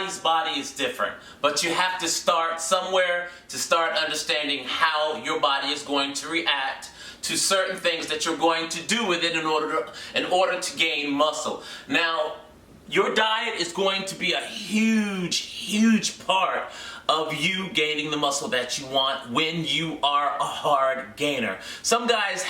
Everybody's body is different, but you have to start somewhere to start understanding how your body is going to react to certain things that you're going to do with it in order to gain muscle. Now, your diet is going to be a huge part of you gaining the muscle that you want when you are a hard gainer. Some guys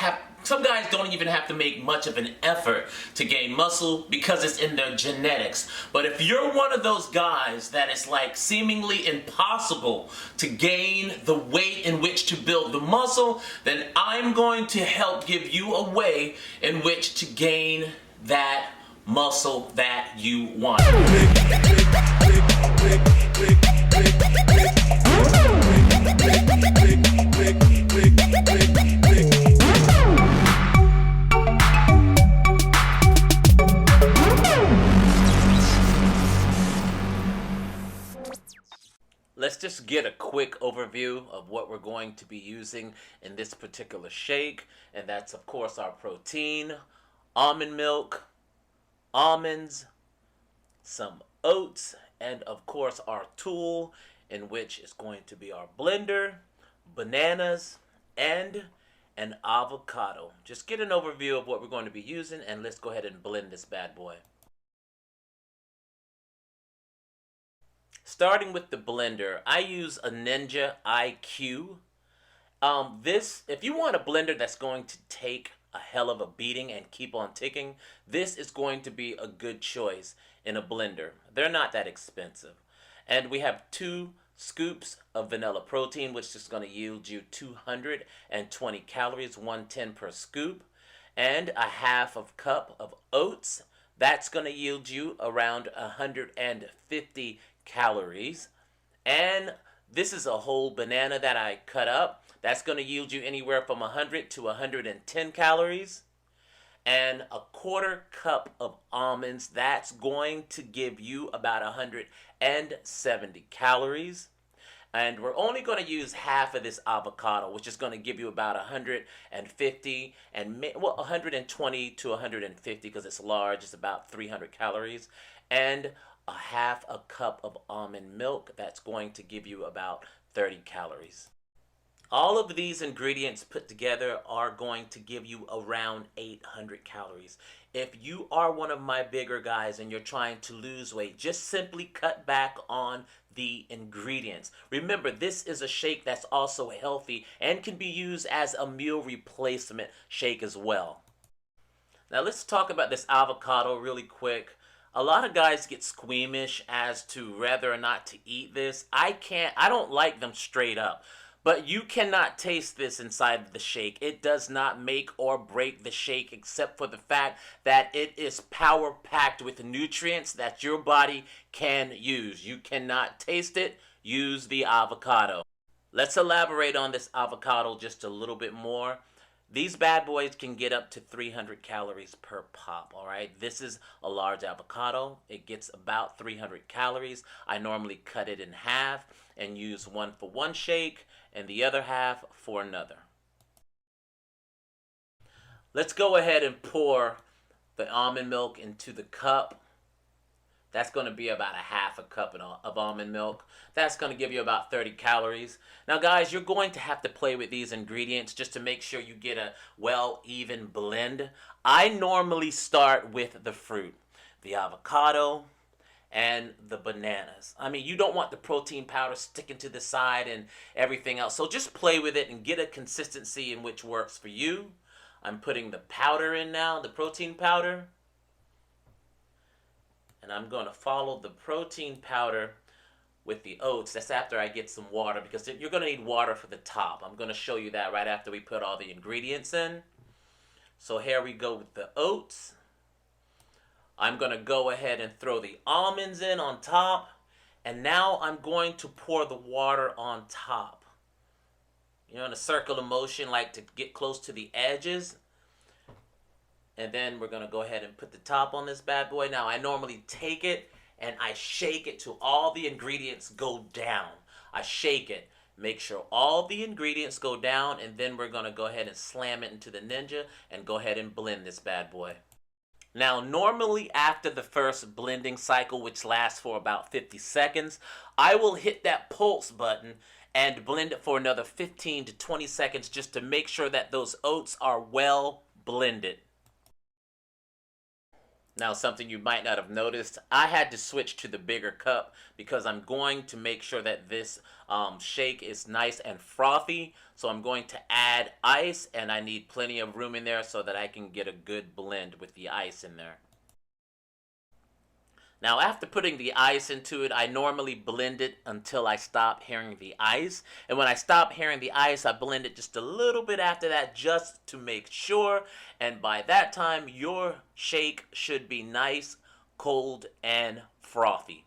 don't even have to make much of an effort to gain muscle because it's in their genetics. But if you're one of those guys that it's like seemingly impossible to gain the weight in which to build the muscle, then I'm going to help give you a way in which to gain that muscle that you want. Let's just get a quick overview of what we're going to be using in this particular shake, and that's of course our protein, almond milk, almonds, some oats, and of course our tool, in which is going to be our blender, bananas, and an avocado. Just get an overview of what we're going to be using, and let's go ahead and blend this bad boy. Starting with the blender, I use a Ninja IQ. If you want a blender that's going to take a hell of a beating and keep on ticking, this is going to be a good choice in a blender. They're not that expensive. And we have 2 scoops of vanilla protein, which is going to yield you 220 calories, 110 per scoop, and a half of cup of oats. That's going to yield you around 150 calories. And this is a whole banana that I cut up. That's going to yield you anywhere from 100 to 110 calories. And a quarter cup of almonds, that's going to give you about 170 calories. And we're only going to use half of this avocado, which is going to give you about 150 and 120 to 150 because it's large. It's about 300 calories. And a half a cup of almond milk, that's going to give you about 30 calories. All of these ingredients put together are going to give you around 800 calories. If you are one of my bigger guys and you're trying to lose weight, just simply cut back on the ingredients. Remember, this is a shake that's also healthy and can be used as a meal replacement shake as well. Now let's talk about this avocado really quick. A lot of guys get squeamish as to whether or not to eat this. I don't like them straight up. But you cannot taste this inside of the shake. It does not make or break the shake except for the fact that it is power packed with nutrients that your body can use. You cannot taste it. Use the avocado. Let's elaborate on this avocado just a little bit more. These bad boys can get up to 300 calories per pop, all right? This is a large avocado. It gets about 300 calories. I normally cut it in half and use one for one shake and the other half for another. Let's go ahead and pour the almond milk into the cup. That's going to be about a half a cup of almond milk. That's going to give you about 30 calories. Now guys, you're going to have to play with these ingredients just to make sure you get a well-even blend. I normally start with the fruit, the avocado, and the bananas. I mean, you don't want the protein powder sticking to the side and everything else. So just play with it and get a consistency in which works for you. I'm putting the powder in now, the protein powder. And I'm going to follow the protein powder with the oats. That's after I get some water, because you're going to need water for the top. I'm going to show you that right after we put all the ingredients in. So here we go with the oats. I'm going to go ahead and throw the almonds in on top. And now I'm going to pour the water on top. You know, in a circular motion, like to get close to the edges. And then we're going to go ahead and put the top on this bad boy. Now, I normally take it and I shake it till all the ingredients go down. I shake it. Make sure all the ingredients go down, and then we're going to go ahead and slam it into the Ninja and go ahead and blend this bad boy. Now, normally after the first blending cycle, which lasts for about 50 seconds, I will hit that pulse button and blend it for another 15 to 20 seconds just to make sure that those oats are well blended. Now, something you might not have noticed, I had to switch to the bigger cup because I'm going to make sure that this shake is nice and frothy. So I'm going to add ice, and I need plenty of room in there so that I can get a good blend with the ice in there. Now, after putting the ice into it, I normally blend it until I stop hearing the ice. And when I stop hearing the ice, I blend it just a little bit after that just to make sure. And by that time, your shake should be nice, cold, and frothy.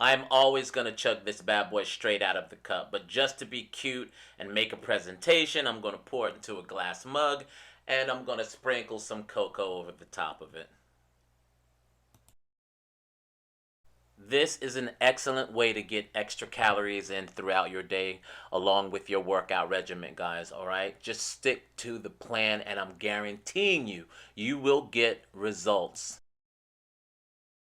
I'm always going to chug this bad boy straight out of the cup, but just to be cute and make a presentation, I'm going to pour it into a glass mug, and I'm going to sprinkle some cocoa over the top of it. This is an excellent way to get extra calories in throughout your day along with your workout regimen, guys, all right? Just stick to the plan, and I'm guaranteeing you, you will get results.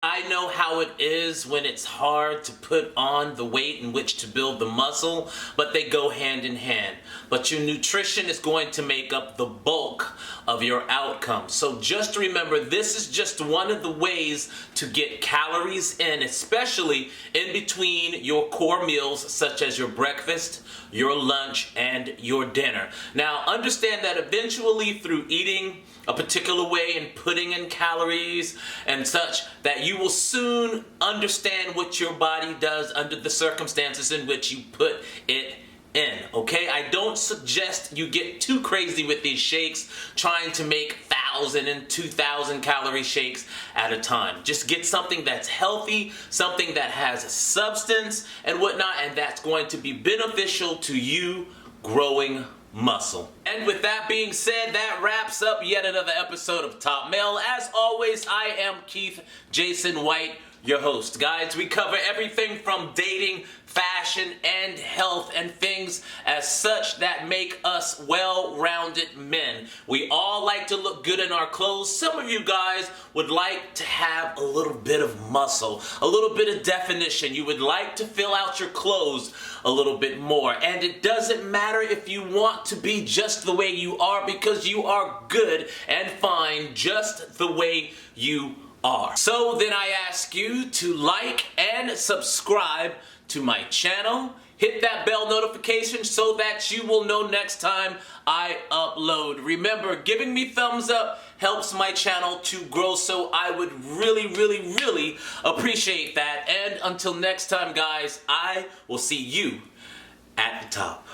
I know how it is when it's hard to put on the weight in which to build the muscle, but they go hand in hand. But your nutrition is going to make up the bulk of your outcome. So just remember, this is just one of the ways to get calories in, especially in between your core meals, such as your breakfast, your lunch, and your dinner. Now, understand that eventually through eating a particular way and putting in calories and such, that you will soon understand what your body does under the circumstances in which you put it in, okay? I don't suggest you get too crazy with these shakes trying to make 1,000 and 2,000 calorie shakes at a time. Just get something that's healthy, something that has substance and whatnot, and that's going to be beneficial to you growing muscle. And with that being said, that wraps up yet another episode of Top Male. As always, I am Keith Jason White, your host. Guys, we cover everything from dating, fashion, and health, and things as such that make us well-rounded men. We all like to look good in our clothes. Some of you guys would like to have a little bit of muscle, a little bit of definition. You would like to fill out your clothes a little bit more. And it doesn't matter if you want to be just the way you are, because you are good and fine just the way you are. So then I ask you to like and subscribe to my channel. Hit that bell notification so that you will know next time I upload. Remember, giving me thumbs up helps my channel to grow, so I would really appreciate that. And until next time, guys, I will see you at the top.